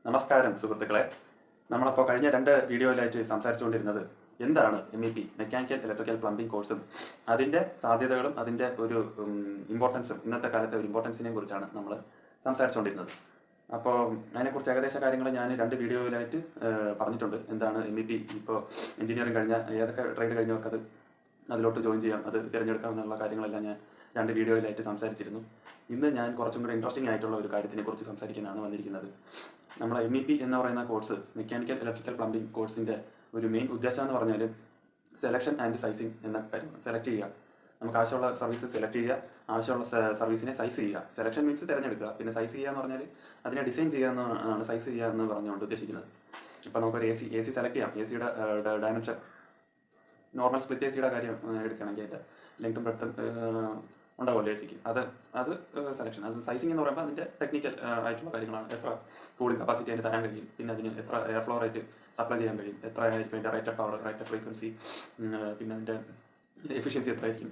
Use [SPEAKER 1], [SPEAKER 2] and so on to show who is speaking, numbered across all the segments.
[SPEAKER 1] നമസ്കാരം സുഹൃത്തുക്കളെ. നമ്മളപ്പോൾ കഴിഞ്ഞ 2 വീഡിയോയിലായിട്ട് സംസാരിച്ചുകൊണ്ടിരുന്നത് എന്താണ് MEP, മെക്കാനിക്കൽ ഇലക്ട്രിക്കൽ പ്ലംബിംഗ് കോഴ്സും അതിൻ്റെ സാധ്യതകളും അതിൻ്റെ ഒരു ഇമ്പോർട്ടൻസും ഇന്നത്തെ കാലത്തെ ഒരു ഇമ്പോർട്ടൻസിനെയും കുറിച്ചാണ് നമ്മൾ സംസാരിച്ചുകൊണ്ടിരുന്നത്. അപ്പോൾ അതിനെക്കുറിച്ച് ഏകദേശ കാര്യങ്ങൾ ഞാൻ 2 വീഡിയോയിലായിട്ട് പറഞ്ഞിട്ടുണ്ട്. എന്താണ് MEP, ഇപ്പോൾ എഞ്ചിനീയറിംഗ് കഴിഞ്ഞ ഏതൊക്കെ ട്രേഡ് കഴിഞ്ഞവർക്ക് അതിലോട്ട് ജോയിൻ ചെയ്യാം, അത് തിരഞ്ഞെടുക്കാമെന്നുള്ള കാര്യങ്ങളെല്ലാം ഞാൻ 2 വീഡിയോയിലായിട്ട് സംസാരിച്ചിരുന്നു. ഇന്ന് ഞാൻ കുറച്ചും കൂടെ ഇൻട്രസ്റ്റിംഗ് ആയിട്ടുള്ള ഒരു കാര്യത്തിനെക്കുറിച്ച് സംസാരിക്കാനാണ് വന്നിരിക്കുന്നത്. നമ്മൾ MEP എന്ന് പറയുന്ന കോഴ്സ്, മെക്കാനിക്കൽ ഇലക്ട്രിക്കൽ പ്ലംബിംഗ് കോഴ്സിൻ്റെ ഒരു മെയിൻ ഉദ്ദേശം എന്ന് പറഞ്ഞാൽ സെലക്ഷൻ ആൻഡ് സൈസിങ് എന്ന കാര്യം. സെലക്ട് ചെയ്യുക, നമുക്ക് ആവശ്യമുള്ള സർവീസ് സെലക്ട് ചെയ്യുക, ആവശ്യമുള്ള സർവീസിനെ സൈസ് ചെയ്യുക. സെലക്ഷൻ മീൻസ് തിരഞ്ഞെടുക്കുക, പിന്നെ സൈസ് ചെയ്യുക എന്ന് പറഞ്ഞാൽ അതിനെ ഡിസൈൻ ചെയ്യുക എന്നാണ് സൈസ് ചെയ്യുക എന്ന് പറഞ്ഞുകൊണ്ട് ഉദ്ദേശിക്കുന്നത്. ഇപ്പോൾ നമുക്കൊരു AC സെലക്ട് ചെയ്യാം. AC-യുടെ ഡയമെൻഷൻ, നോർമൽ സ്പ്ലിറ്റ് AC-യുടെ കാര്യം എടുക്കുകയാണെങ്കിൽ അതിൻ്റെ ലെങ്ത്തും ബ്രെഡ്ത്തും ഉണ്ടാവുമല്ലോ ACക്ക്, അത് സെലക്ഷൻ. അത് സൈസിങ് എന്ന് പറയുമ്പോൾ അതിൻ്റെ ടെക്നിക്കൽ ആയിട്ടുള്ള കാര്യങ്ങളാണ്. എത്ര കൂളിംഗ് കപ്പാസിറ്റി അതിന് തരാൻ കഴിയും, പിന്നെ അതിന് എത്ര എയർ ഫ്ലോ റേറ്റ് സപ്ലൈ ചെയ്യാൻ കഴിയും, എത്ര ആയിരിക്കും അതിൻ്റെ rate of power, rate of frequency, പിന്നെ അതിൻ്റെ എഫിഷ്യൻസി എത്രയായിരിക്കും,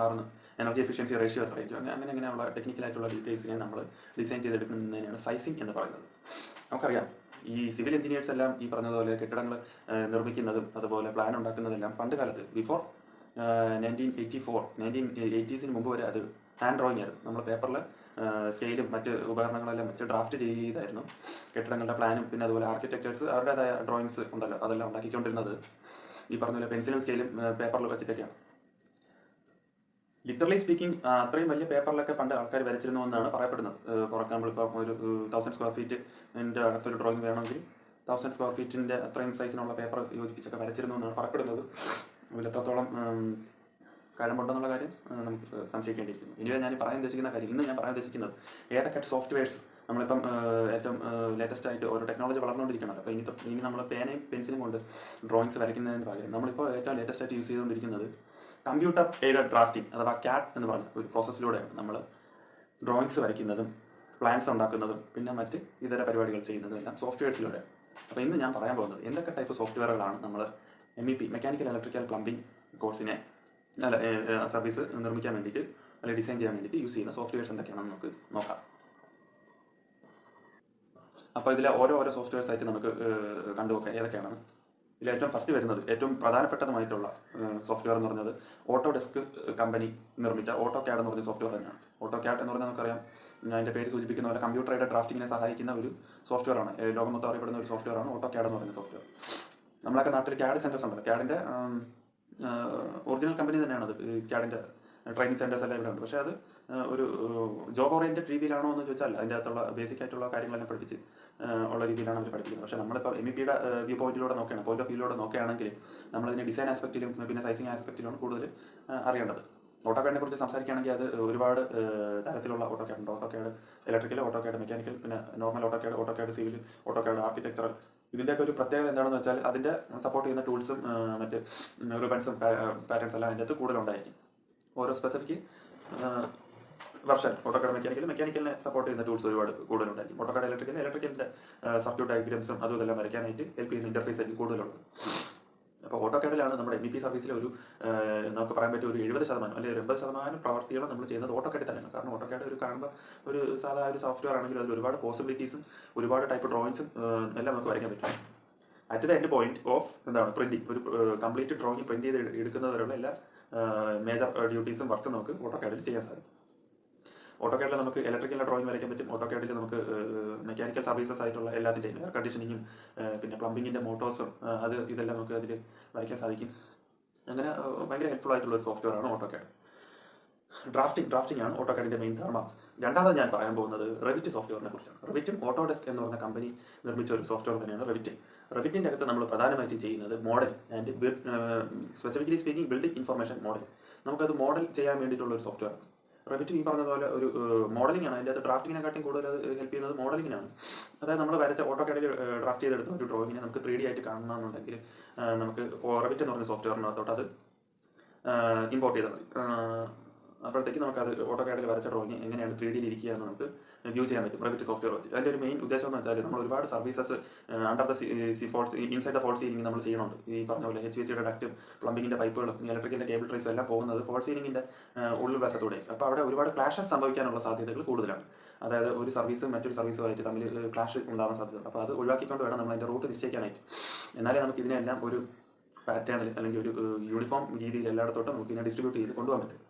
[SPEAKER 1] ആർന്ന് എനർജി എഫിഷ്യൻസി റേഷ്യോ എത്രയായിരിക്കും, അങ്ങനെയുള്ള ടെക്നിക്കലായിട്ടുള്ള ഡീറ്റെയിൽസിനെ നമ്മൾ ഡിസൈൻ ചെയ്തെടുക്കുന്നതിനാണ് സൈസിങ് എന്ന് പറയുന്നത്. നമുക്കറിയാം, ഈ സിവിൽ എഞ്ചിനീയേഴ്സ് എല്ലാം ഈ പറഞ്ഞതുപോലെ കെട്ടിടങ്ങൾ നിർമ്മിക്കുന്നതും അതുപോലെ പ്ലാൻ ഉണ്ടാക്കുന്നതെല്ലാം പണ്ട് കാലത്ത് ബിഫോർ 1980s മുമ്പ് വരെ അത് ഹാൻഡ് ഡ്രോയിങ് ആയിരുന്നു. നമ്മൾ പേപ്പറിൽ സ്കെയിലും മറ്റ് ഉപകരണങ്ങളെല്ലാം വെച്ച് ഡ്രാഫ്റ്റ് ചെയ്തായിരുന്നു കെട്ടിടങ്ങളുടെ പ്ലാനും, പിന്നെ അതുപോലെ ആർക്കിടെക്ചേഴ്സ് അവരുടേതായ ഡ്രോയിങ്സ് ഉണ്ടല്ലോ അതെല്ലാം ഉണ്ടാക്കിക്കൊണ്ടിരുന്നത് ഈ പറഞ്ഞ പോലെ പെൻസിലും സ്കെയിലും പേപ്പറിൽ വെച്ചിട്ടൊക്കെയാണ്. ലിറ്ററലി സ്പീക്കിംഗ് അത്രയും വലിയ പേപ്പറിലൊക്കെ പണ്ട് ആൾക്കാർ വരച്ചിരുന്നു എന്നാണ് പറയപ്പെടുന്നത്. ഫോർ എക്സാമ്പിൾ, ഇപ്പോൾ ഒരു 1000 സ്ക്വയർ ഫീറ്റിൻ്റെ അകത്തൊരു ഡ്രോയിങ് വേണമെങ്കിൽ 1000 സ്ക്വയർ ഫീറ്റിൻ്റെ അത്രയും സൈസിനുള്ള പേപ്പർ യോജിപ്പിച്ചൊക്കെ വരച്ചിരുന്നു എന്നാണ് പറയപ്പെടുന്നത്. അതിലെത്രത്തോളം കഴമ്പുണ്ടെന്നുള്ള കാര്യം നമുക്ക് സംശയിക്കേണ്ടിയിരിക്കുന്നു. ഇനി ഞാൻ പറയാൻ ഉദ്ദേശിക്കുന്ന കാര്യം, ഇന്ന് ഞാൻ പറയാൻ ഉദ്ദേശിക്കുന്നത് ഏതൊക്കെ സോഫ്റ്റ്വെയർസ് നമ്മളിപ്പം ഏറ്റവും ലേറ്റസ്റ്റ് ആയിട്ട് ഓരോ ടെക്നോളജി വളർന്നുകൊണ്ടിരിക്കണമല്ലോ. അപ്പോൾ ഇനി നമ്മൾ പേനയും പെൻസിലും കൊണ്ട് ഡ്രോയിങ്സ് വരയ്ക്കുന്നതിന് പകരം നമ്മളിപ്പോൾ ഏറ്റവും ലേറ്റസ്റ്റ് ആയിട്ട് യൂസ് ചെയ്തുകൊണ്ടിരിക്കുന്നത് കമ്പ്യൂട്ടർ എയ്ഡഡ് ഡ്രാഫ്റ്റിംഗ് അഥവാ CAD എന്ന് പറഞ്ഞ ഒരു പ്രോസസ്സിലൂടെയാണ് നമ്മൾ ഡ്രോയിങ്സ് വരയ്ക്കുന്നതും പ്ലാൻസ് ഉണ്ടാക്കുന്നതും പിന്നെ മറ്റ് ഇതര പരിപാടികൾ ചെയ്യുന്നതും എല്ലാം സോഫ്റ്റ്വെയർസിലൂടെ. അപ്പോൾ ഇന്ന് ഞാൻ പറയാൻ പോകുന്നത് എന്തൊക്കെ ടൈപ്പ് സോഫ്റ്റ്വെയറുകളാണ് നമ്മൾ MEP, മെക്കാനിക്കൽ ഇലക്ട്രിക്കൽ പ്ലംബിംഗ് കോഴ്സിനെ സർവീസ് നിർമ്മിക്കാൻ വേണ്ടിയിട്ട് അല്ലെങ്കിൽ ഡിസൈൻ ചെയ്യാൻ വേണ്ടിയിട്ട് യൂസ് ചെയ്യുന്ന സോഫ്റ്റ്വെയർസ് എന്തൊക്കെയാണെന്ന് നമുക്ക് നോക്കാം. അപ്പോൾ ഇതിലെ ഓരോ സോഫ്റ്റ്വെയർസ് ആയിട്ട് നമുക്ക് കണ്ടുനോക്കാം ഏതൊക്കെയാണെന്ന്. ഇതിൽ ഏറ്റവും ഫസ്റ്റ് വരുന്നത്, ഏറ്റവും പ്രധാനപ്പെട്ടതുമായിട്ടുള്ള സോഫ്റ്റ്വെയർ എന്ന് പറഞ്ഞത് ഓട്ടോഡെസ്ക് കമ്പനി നിർമ്മിച്ച AutoCAD എന്ന് പറഞ്ഞ സോഫ്റ്റ്വെയർ തന്നെയാണ്. AutoCAD എന്ന് പറഞ്ഞാൽ നമുക്കറിയാം, അതിൻ്റെ പേര് സൂചിപ്പിക്കുന്ന പോലെ കമ്പ്യൂട്ടർ എയ്ഡഡ് ഡ്രാഫ്റ്റിങ്ങിനെ സഹായിക്കുന്ന ഒരു സോഫ്റ്റ്വെയർ ആണ്. ലോകം മൊത്തം അറിയപ്പെടുന്ന ഒരു സോഫ്റ്റ്വെയർ ആണ് AutoCAD എന്ന് പറയുന്ന സോഫ്റ്റ്വെയർ. നമ്മളൊക്കെ നാട്ടിൽ CAD സെൻറ്റേഴ്സ് ഉണ്ടല്ലോ, CAD-ൻ്റെ ഒറിജിനൽ കമ്പനി തന്നെയാണ് അത്. CAD-ൻ്റെ ട്രെയിനിങ് സെൻറ്റേഴ്സ് എല്ലാം ഇവിടെ ഉണ്ട്. പക്ഷേ അത് ഒരു ജോബ് ഓറിയൻറ്റഡ് രീതിയിലാണോ എന്ന് ചോദിച്ചാൽ അതിൻ്റെ അകത്തുള്ള ബേസിക് ആയിട്ടുള്ള കാര്യങ്ങളെല്ലാം പഠിപ്പിച്ച് ഉള്ള രീതിയിലാണ് അവർ പഠിപ്പിക്കുന്നത്. പക്ഷേ നമ്മളിപ്പോൾ MEP-യുടെ വ്യൂ പോയിന്റ് ഓഫ് വ്യൂയിലൂടെ നോക്കുകയാണെങ്കിൽ നമ്മളതിൻ്റെ ഡിസൈൻ ആസ്പെക്റ്റിലും പിന്നെ സൈസിങ് ആസ്പെക്റ്റിലാണ് കൂടുതൽ അറിയേണ്ടത്. AutoCAD-നെ കുറിച്ച് സംസാരിക്കുകയാണെങ്കിൽ അത് ഒരുപാട് തരത്തിലുള്ള AutoCAD ഉണ്ട്. AutoCAD ഇലക്ട്രിക്കൽ, AutoCAD മെക്കാനിക്കൽ, പിന്നെ normal AutoCAD civil, AutoCAD architectural. ഇതിൻ്റെയൊക്കെ ഒരു പ്രത്യേകത എന്താണെന്ന് വെച്ചാൽ അതിൻ്റെ സപ്പോർട്ട് ചെയ്യുന്ന ടൂൾസും മറ്റ് റിബൺസും പാറ്റേൺസ് എല്ലാം അതിൻ്റെ അകത്ത് കൂടുതലുണ്ടായിരിക്കും. ഓരോ സ്പെസിഫിക് വെർഷൻ AutoCAD മെക്കാനിക്കലിനെ സപ്പോർട്ട് ചെയ്യുന്ന ടൂൾസ് ഒരുപാട് കൂടുതലുണ്ടായിരിക്കും. AutoCAD ഇലക്ട്രിക്കലിൻ്റെ സർക്യൂട്ട് ഡയഗ്രാംസും അതും ഇതെല്ലാം വരയ്ക്കാനായിട്ട് ഹെൽപ്പ് ചെയ്യുന്ന ഇൻ്റർഫേസ് ആയിരിക്കും കൂടുതലുള്ളത്. അപ്പോൾ AutoCAD-ലാണ് നമ്മുടെ MEP സർവീസിലെ ഒരു നമുക്ക് പറയാൻ പറ്റിയ ഒരു 70% അല്ലെങ്കിൽ 80% പ്രവർത്തികൾ നമ്മൾ ചെയ്യുന്നത് AutoCAD തന്നെയാണ്. കാരണം AutoCAD ഒരു കാണുമ്പോൾ ഒരു സാധാ ഒരു സോഫ്റ്റ്വെയർ ആണെങ്കിലും അതിൽ ഒരുപാട് പോസിബിലിറ്റീസും ഒരുപാട് ടൈപ്പ് ഡ്രോയിങ്സും എല്ലാം നമുക്ക് വരയ്ക്കാൻ പറ്റും. At the end point of എന്താണ് പ്രിന്റിങ്, ഒരു കംപ്ലീറ്റ് ഡ്രോയിങ് പ്രിന്റ് ചെയ്ത് എടുക്കുന്നവരുള്ള എല്ലാ മേജർ ഡ്യൂട്ടീസും വർക്കും നമുക്ക് AutoCAD-ൽ ചെയ്യാൻ സാധിക്കും. AutoCAD-ൽ നമുക്ക് ഇലക്ട്രിക്കൽ ഡ്രോയിങ് വരയ്ക്കാൻ പറ്റും. AutoCAD-ൽ നമുക്ക് മെക്കാനിക്കൽ സർവീസസ് ആയിട്ടുള്ള എല്ലാത്തിൻ്റെയും എയർ കണ്ടീഷനിങ്ങും പിന്നെ പ്ലംബിങ്ങിൻ്റെ മോട്ടോഴ്സും ഇതെല്ലാം നമുക്ക് അതിൽ വരയ്ക്കാൻ സാധിക്കും. അങ്ങനെ ഭയങ്കര ഹെൽപ്ഫുൾ ആയിട്ടുള്ള ഒരു സോഫ്റ്റ്വെയർ ആണ് AutoCAD. ഡ്രാഫ്റ്റിംഗ് ആണ് AutoCAD-ൻ്റെ മെയിൻ ധർമ്മം. രണ്ടാമത് ഞാൻ പറയാൻ പോകുന്നത് റെവിറ്റ് സോഫ്റ്റ്വെയറിനെ കുറിച്ചാണ്. റെവിറ്റും ഓട്ടോഡെസ്ക് എന്ന് പറഞ്ഞ കമ്പനി നിർമ്മിച്ച ഒരു സോഫ്റ്റ്വെയർ തന്നെയാണ് റെവിറ്റ്. റെവിറ്റിൻ്റെ അകത്ത് നമ്മൾ പ്രധാനമായിട്ടും ചെയ്യുന്നത് model and specifically speaking building information model. നമുക്കത് മോഡൽ ചെയ്യാൻ വേണ്ടിയിട്ടുള്ള ഒരു സോഫ്റ്റ്വെയർ. റെവിറ്റ് ഈ പറഞ്ഞതുപോലെ ഒരു മോഡലിംഗ് ആണ്. അതിൻ്റെ അകത്ത് ഡ്രാഫ്റ്റിങ്ങിനെക്കാട്ടും കൂടുതൽ അത് ഹെൽപ്പ് ചെയ്യുന്നത് മോഡലിങ്ങിനാണ്. അതായത് നമ്മൾ വരച്ച AutoCAD-ൽ ഡ്രാഫ്റ്റ് ചെയ്തെടുത്ത ഒരു ഡ്രോയിങ്ങിനെ നമുക്ക് 3D ആയിട്ട് കാണണമെന്നുണ്ടെങ്കിൽ നമുക്ക് റെവിറ്റ് എന്ന് പറഞ്ഞ സോഫ്റ്റ്വെയറിനകത്തോട്ട് അത് ഇമ്പോർട്ട് ചെയ്താൽ മതി. അപ്പോഴത്തേക്ക് നമുക്കത് AutoCAD-ൽ വരച്ച ഡ്രോയിങ് എങ്ങനെയാണ് 3D-യിൽ ഇരിക്കുക എന്ന് നമുക്ക് വ്യൂ ചെയ്യാൻ പറ്റും റെവിറ്റ് സോഫ്റ്റ്വെയർ വെച്ച്. അതിൻ്റെ ഒരു മെയിൻ ഉദ്ദേശം എന്ന് വെച്ചാൽ നമ്മൾ ഒരുപാട് services under the inside the fall ceiling നമ്മൾ ചെയ്യുന്നുണ്ട്. ഈ പറഞ്ഞ പോലെ HVAC-യുടെ ഡക്റ്റും പ്ലംബിങ്ങിൻ്റെ പൈപ്പുകളും ഇലക്ട്രിക്കലിൻ്റെ കേബിൾ ട്രേസും എല്ലാം പോകുന്നത് ഫോൾ സീലിംഗിൻ്റെ ഉള്ളിൽ വശത്തൂടെ. അപ്പോൾ അവിടെ ഒരുപാട് ക്ലാഷസ് സംഭവിക്കാനുള്ള സാധ്യതകൾ കൂടുതലാണ്. അതായത് ഒരു സർവീസും മറ്റൊരു സർവീസുമായിട്ട് തമ്മിൽ ക്ലാഷ് ഉണ്ടാവാൻ സാധ്യതയുണ്ട്. അപ്പോൾ അത് ഒഴിവാക്കിക്കൊണ്ട് വേണം നമ്മൾ അതിൻ്റെ റൂട്ട് നിശ്ചയിക്കാനായിട്ട്. എന്നാലേ നമുക്ക് ഇതിനെല്ലാം ഒരു പാറ്റേണിൽ അല്ലെങ്കിൽ ഒരു യൂണിഫോം രീതിയിൽ എല്ലായിടത്തോട്ടും നമുക്ക് ഇതിനെ ഡിസ്ട്രിബ്യൂട്ട് ചെയ്ത് കൊണ്ടുപോകാൻ പറ്റും.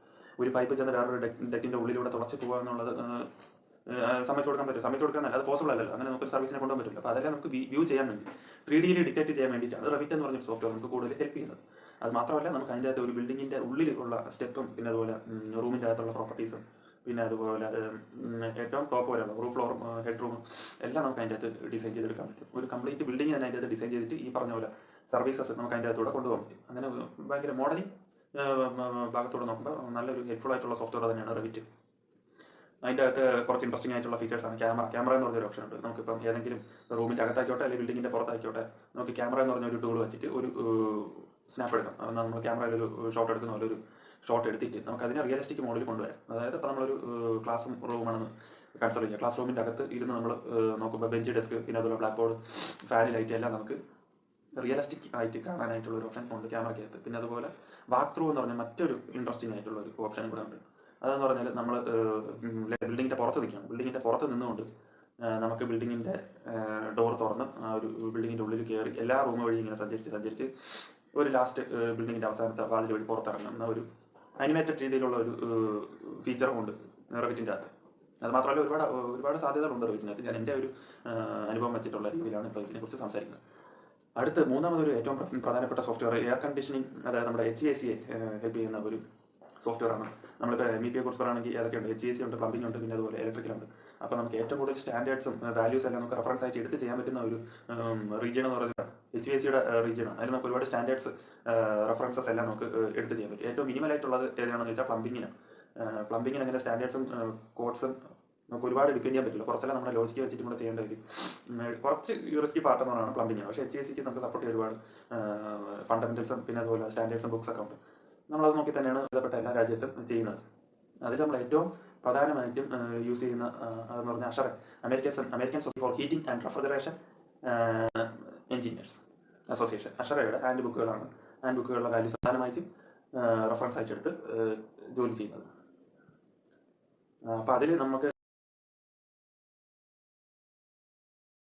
[SPEAKER 1] ഒരു പൈപ്പ് ചെന്ന് വേറൊരു ഡെറ്റിൻ്റെ ഉള്ളിലൂടെ തുളച്ച് പോകുക എന്നുള്ളത് സമ്മതിച്ചു കൊടുക്കാൻ പറ്റും. സമ്മതിച്ചു കൊടുക്കാൻ അത് പോസിബിൾ അല്ലല്ലോ. അങ്ങനെ നമുക്ക് സർവീസിനെ കൊണ്ടുപോകാൻ പറ്റില്ല. അപ്പോൾ അതെല്ലാം നമുക്ക് വ്യൂ ചെയ്യാൻ വേണ്ടി 3Dയിൽ ഡിറ്റക്ട് ചെയ്യാൻ വേണ്ടിയിട്ടാണ് റെവിറ്റ് എന്ന് പറഞ്ഞൊരു സോഫ്റ്റ്വെയർ നമുക്ക് കൂടുതൽ ഹെൽപ്പ് ചെയ്യുന്നത്. അത് മാത്രമല്ല നമുക്ക് അതിൻ്റെ അകത്ത് ഒരു ബിൽഡിങ്ങിൻ്റെ ഉള്ളിലുള്ള സ്റ്റെപ്പും പിന്നെ അതുപോലെ റൂമിൻ്റെ അകത്തുള്ള പ്രോപ്പർട്ടീസും പിന്നെ അതുപോലെ ഏറ്റവും ടോപ്പ് വരെയുള്ള റൂഫ് ഫ്ലോറും ഹെഡ് റൂമും എല്ലാം നമുക്ക് അതിൻ്റെ അകത്ത് ഡിസൈൻ ചെയ്തെടുക്കാൻ പറ്റും. ഒരു കംപ്ലീറ്റ് ബിൽഡിംഗ് തന്നെ അതിൻ്റെ അകത്ത് ഡിസൈൻ ചെയ്തിട്ട് ഈ പറഞ്ഞ പോലെ സർവീസസ് നമുക്ക് അതിൻ്റെ അകത്തൂടെ കൊണ്ടുപോകാൻ പറ്റും. അങ്ങനെ ഭയങ്കര മോഡലിംഗ് ഭാഗത്തോടെ നോക്കുമ്പോൾ നല്ലൊരു ഹെൽപ്ഫുൾ ആയിട്ടുള്ള സോഫ്റ്റ്വെയർ തന്നെയാണ് റെവിറ്റ്. അതിൻ്റെ അകത്ത് കുറച്ച് ഇൻട്രസ്റ്റിംഗ് ആയിട്ടുള്ള ഫീച്ചേഴ്സാണ് ക്യാമറ എന്ന് പറഞ്ഞൊരു ഓപ്ഷൻ ഉണ്ട്. നമുക്കിപ്പം ഏതെങ്കിലും റൂമിൻ്റെ അകത്തായിക്കോട്ടെ അല്ലെങ്കിൽ ബിൽഡിങ്ങിൻ്റെ പുറത്തായിക്കോട്ടെ നമുക്ക് ക്യാമറ എന്ന് പറഞ്ഞൊരു ടൂൾ വെച്ചിട്ട് ഒരു സ്നാപ്പ് എടുക്കാം. നമ്മൾ ക്യാമറയിൽ ഒരു ഷോട്ട് എടുക്കുന്ന പോലെ ഒരു ഷോട്ട് എടുത്തിട്ട് നമുക്ക് അതിനെ റിയലിസ്റ്റിക് മോഡിൽ കൊണ്ടുവരാം. അതായത് ഇപ്പോൾ നമ്മളൊരു ക്ലാസ് റൂമാണെന്ന് കൺസിഡർ ചെയ്യുക. ക്ലാസ് റൂമിൻ്റെ അകത്ത് ഇരുന്ന് നമ്മൾ നോക്കുമ്പോൾ ബെഞ്ച്, ഡെസ്ക് പിന്നെ അതുപോലെ ബ്ലാക്ക് ബോർഡ്, ഫാൻ, ലൈറ്റ് എല്ലാം നമുക്ക് റിയലിസ്റ്റിക് ആയിട്ട് കാണാനായിട്ടുള്ള ഒരു ഓപ്ഷൻ ഉണ്ട് ക്യാമറയ്ക്കകത്ത്. പിന്നെ അതുപോലെ വാക്ക് ത്രൂ എന്ന് പറഞ്ഞാൽ മറ്റൊരു ഇൻട്രസ്റ്റിംഗ് ആയിട്ടുള്ള ഒരു ഓപ്ഷനും കൂടെ ഉണ്ട്. അതെന്ന് പറഞ്ഞാൽ നമ്മൾ ബിൽഡിങ്ങിൻ്റെ പുറത്ത് നിൽക്കുകയാണ്. ബിൽഡിങ്ങിൻ്റെ പുറത്ത് നിന്നുകൊണ്ട് നമുക്ക് ബിൽഡിങ്ങിൻ്റെ ഡോർ തുറന്ന് ആ ഒരു ബിൽഡിങ്ങിൻ്റെ ഉള്ളിൽ കയറി എല്ലാ റൂം വഴി ഇങ്ങനെ സഞ്ചരിച്ച് ഒരു ലാസ്റ്റ് ബിൽഡിങ്ങിൻ്റെ അവസാനത്തെ വാതിൽ വഴി പുറത്തിറങ്ങുന്ന ഒരു അനിമേറ്റഡ് രീതിയിലുള്ള ഒരു ഫീച്ചറും ഉണ്ട് റെവിറ്റിൻ്റെ അകത്ത്. അത് മാത്രമല്ല ഒരുപാട് സാധ്യതകളുണ്ട് റെവിറ്റിനകത്ത്. ഞാൻ എൻ്റെ ഒരു അനുഭവം വെച്ചിട്ടുള്ള രീതിയിലാണ് ഇപ്പോൾ ഇതിനെക്കുറിച്ച് സംസാരിക്കുന്നത്. അടുത്ത് മൂന്നാമതൊരു ഏറ്റവും പ്രധാനപ്പെട്ട സോഫ്റ്റ്വെയർ എയർ കണ്ടീഷനിങ്, അതായത് നമ്മുടെ HVACയെ ഹെൽപ്പ് ചെയ്യുന്ന ഒരു സോഫ്റ്റ്വെയർ ആണ്. നമ്മളിപ്പോൾ MEP കുറിച്ച് പറയുകയാണെങ്കിൽ ഏതൊക്കെയുണ്ട്, HVAC ഉണ്ട്, പ്ലംബിംഗ് ഉണ്ട്, പിന്നെ അതുപോലെ ഇലക്ട്രിക്കലുണ്ട്. അപ്പോൾ നമുക്ക് ഏറ്റവും കൂടുതൽ സ്റ്റാൻഡേർഡ്സും വാല്യൂസ് എല്ലാം നമുക്ക് റെഫറൻസ് ആയിട്ട് എടുത്ത് ചെയ്യാൻ പറ്റുന്ന ഒരു റീജിയൻ എന്ന് പറയുന്നത് HVACയുടെ റീജിയനാണ്. അതിൽ നമുക്ക് ഒരുപാട് സ്റ്റാൻഡേർഡ്സ് റെഫറൻസസ് എല്ലാം നമുക്ക് എടുത്ത് ചെയ്യാൻ പറ്റും. ഏറ്റവും മിനിമൽ ആയിട്ടുള്ളത് ഏതാണെന്ന് വെച്ചാൽ പ്ലംബിങ്ങിനാണ്. പ്ലംബിങ്ങിന് അങ്ങനെ സ്റ്റാൻഡേർഡ്സും കോഡ്സും നമുക്ക് ഒരുപാട് ഡിപ്പെൻഡ് ചെയ്യാൻ പറ്റില്ല. കുറച്ചെല്ലാം നമ്മുടെ ലോജിക്ക് വെച്ചിട്ട് കൂടെ ചെയ്യേണ്ട ഒരു കുറച്ച് റിസ്കി പാർട്ട് എന്ന് പറയുന്നത് പ്ലംബിങ്. പക്ഷേ HVACക്ക് നമുക്ക് സപ്പോർട്ട് ചെയ്യാൻ ഒരുപാട് ഫണ്ടമെന്റൽസും പിന്നെ അതുപോലെ സ്റ്റാൻഡേർഡ്സും ബുക്സൊക്കെ ഉണ്ട്. നമ്മളത് നോക്കി തന്നെയാണ് ബന്ധപ്പെട്ട എല്ലാ രാജ്യത്തും ചെയ്യുന്നത്. അതിൽ നമ്മൾ ഏറ്റവും പ്രധാനമായിട്ടും യൂസ് ചെയ്യുന്ന അതെന്ന് പറഞ്ഞാൽ ASHRAE, American society for heating and refrigeration engineers association, അഷറയുടെ ഹാൻഡ് ബുക്കുകളാണ്. ഹാൻഡ് ബുക്കുകളുടെ വാല്യൂ പ്രധാനമായിട്ടും റെഫറൻസ് ആയിട്ട് എടുത്ത് ജോലി ചെയ്യുന്നത്. അപ്പോൾ അതിൽ നമുക്ക്